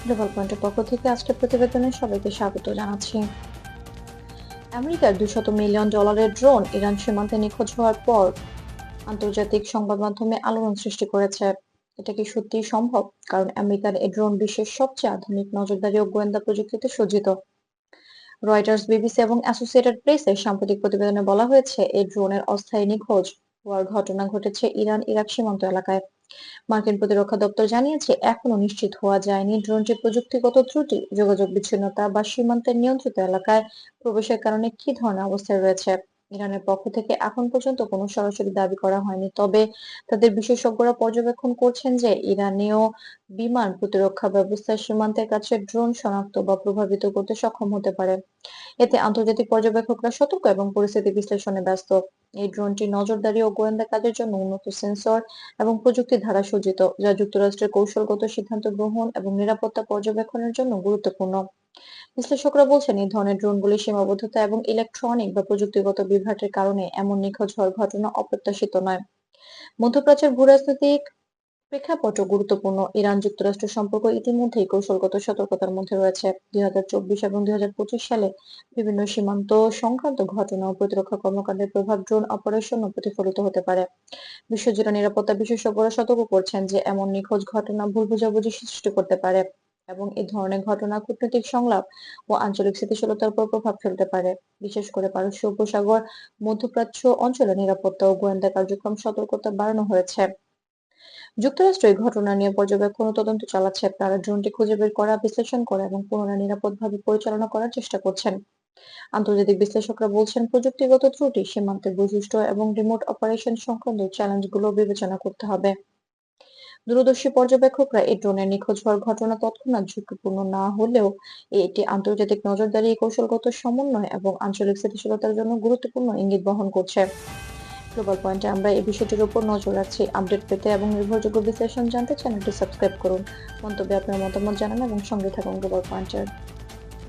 Global পয়েন্টের পক্ষ থেকে আজকের প্রতিবেদনে সবাইকে স্বাগত জানাচ্ছি। আমেরিকার $200 মিলিয়ন ড্রোন ইরান সীমান্তে নিখোঁজ হওয়ার পর আন্তর্জাতিক সংবাদ মাধ্যমে আলোড়ন সৃষ্টি করেছে। এটা কি সত্যিই সম্ভব? কারণ আমেরিকার এই ড্রোন বিশ্বের সবচেয়ে আধুনিক নজরদারি ও গোয়েন্দা প্রযুক্তিতে সজ্জিত। রয়টার্স, বিবিসি এবং অ্যাসোসিয়েটেড প্রেসের সাম্প্রতিক প্রতিবেদনে বলা হয়েছে, এই ড্রোনের অস্থায়ী নিখোঁজ হওয়ার ঘটনা ঘটেছে ইরান ইরাক সীমান্ত এলাকায়। মার্কিন প্রতিরক্ষা দপ্তর জানিয়েছে, এখনো নিশ্চিত হওয়া যায়নি ড্রোনটি প্রযুক্তিগত ত্রুটি, যোগাযোগ বিচ্ছিন্নতা বা সীমান্তের নিয়ন্ত্রিত এলাকায় প্রবেশের কারণে কি ধরনের অবস্থায় রয়েছে। ইরানের পক্ষ থেকে এখন পর্যন্ত কোনো সরাসরি দাবি করা হয়নি, তবে তাদের বিশেষজ্ঞরা পর্যবেক্ষণ করছেন যে ইরানীয় বিমান প্রতিরক্ষা ব্যবস্থা সীমান্তের কাছে ড্রোন শনাক্ত বা প্রভাবিত করতে সক্ষম হতে পারে। এতে আন্তর্জাতিক পর্যবেক্ষকরা সতর্ক এবং পরিস্থিতি বিশ্লেষণে ব্যস্ত। এই ড্রোনটি নজরদারি ও গোয়েন্দা কাজের জন্য উন্নত সেন্সর এবং প্রযুক্তির দ্বারা সজ্জিত, যা যুক্তরাষ্ট্রের কৌশলগত সিদ্ধান্ত গ্রহণ এবং নিরাপত্তা পর্যবেক্ষণের জন্য গুরুত্বপূর্ণ। বিশ্লেষকরা বলছেন, এই ধরনের ড্রোনগুলির সীমাবদ্ধতা এবং ইলেকট্রনিক বা প্রযুক্তিগত বিভ্রাটের কারণে এমন নিখোঁজ হওয়ার ঘটনা অপ্রত্যাশিত নয়। মধ্যপ্রাচ্যের ভূরাজনৈতিক প্রেক্ষাপটও গুরুত্বপূর্ণ। ইরান যুক্তরাষ্ট্র সম্পর্ক ইতিমধ্যেই কৌশলগত সতর্কতার মধ্যে রয়েছে। 2024 এবং 2025 সালে বিভিন্ন সীমান্ত সংক্রান্ত ঘটনা ও প্রতিরক্ষা কর্মকাণ্ডের প্রভাব ড্রোন অপারেশনও প্রতিফলিত হতে পারে। বিশ্বজুড়ে নিরাপত্তা বিশেষজ্ঞরা সতর্ক করছেন যে এমন নিখোঁজ ঘটনা ভুল বোঝাবুঝি সৃষ্টি করতে পারে এবং এই ধরনের ঘটনা কূটনৈতিক সংলাপ ও আঞ্চলিক স্থিতিশীলতার উপর প্রভাব ফেলতে পারে। বিশেষ করে পারস্য উপসাগর, মধ্যপ্রাচ্য অঞ্চলে নিরাপত্তা ও গোয়েন্দা কার্যক্রম সতর্কতা বাড়ানো হয়েছে। যুক্তরাষ্ট্র এই ঘটনা নিয়ে পর্যবেক্ষণ ও তদন্ত চালাচ্ছে। তারা ড্রোনটি খুঁজে বের করা, বিশ্লেষণ করা এবং পুনরায় নিরাপদভাবে পরিচালনা করার চেষ্টা করছেন। আন্তর্জাতিক বিশ্লেষকরা বলছেন, প্রযুক্তিগত ত্রুটি, সীমান্তের বৈশিষ্ট্য এবং রিমোট অপারেশন সংক্রান্ত চ্যালেঞ্জগুলো বিবেচনা করতে হবে। দূরদর্শী পর্যবেক্ষকরা এই ড্রোনের নিখোঁজ হওয়ার ঘটনা তৎক্ষণাৎ ঝুঁকিপূর্ণ না হলেও এটি আন্তর্জাতিক নজরদারি, কৌশলগত সমন্বয় এবং আঞ্চলিক স্থিতিশীলতার জন্য গুরুত্বপূর্ণ ইঙ্গিত বহন করছে। গ্লোবাল পয়েন্টে আমরা এই বিষয়টির উপর নজর রাখছি। আপডেট পেতে এবং নির্ভরযোগ্য বিশ্লেষণ জানতে চ্যানেলটি সাবস্ক্রাইব করুন। মন্তব্যে আপনার মতামত জানান এবং সঙ্গে থাকুন গ্লোবাল পয়েন্টের।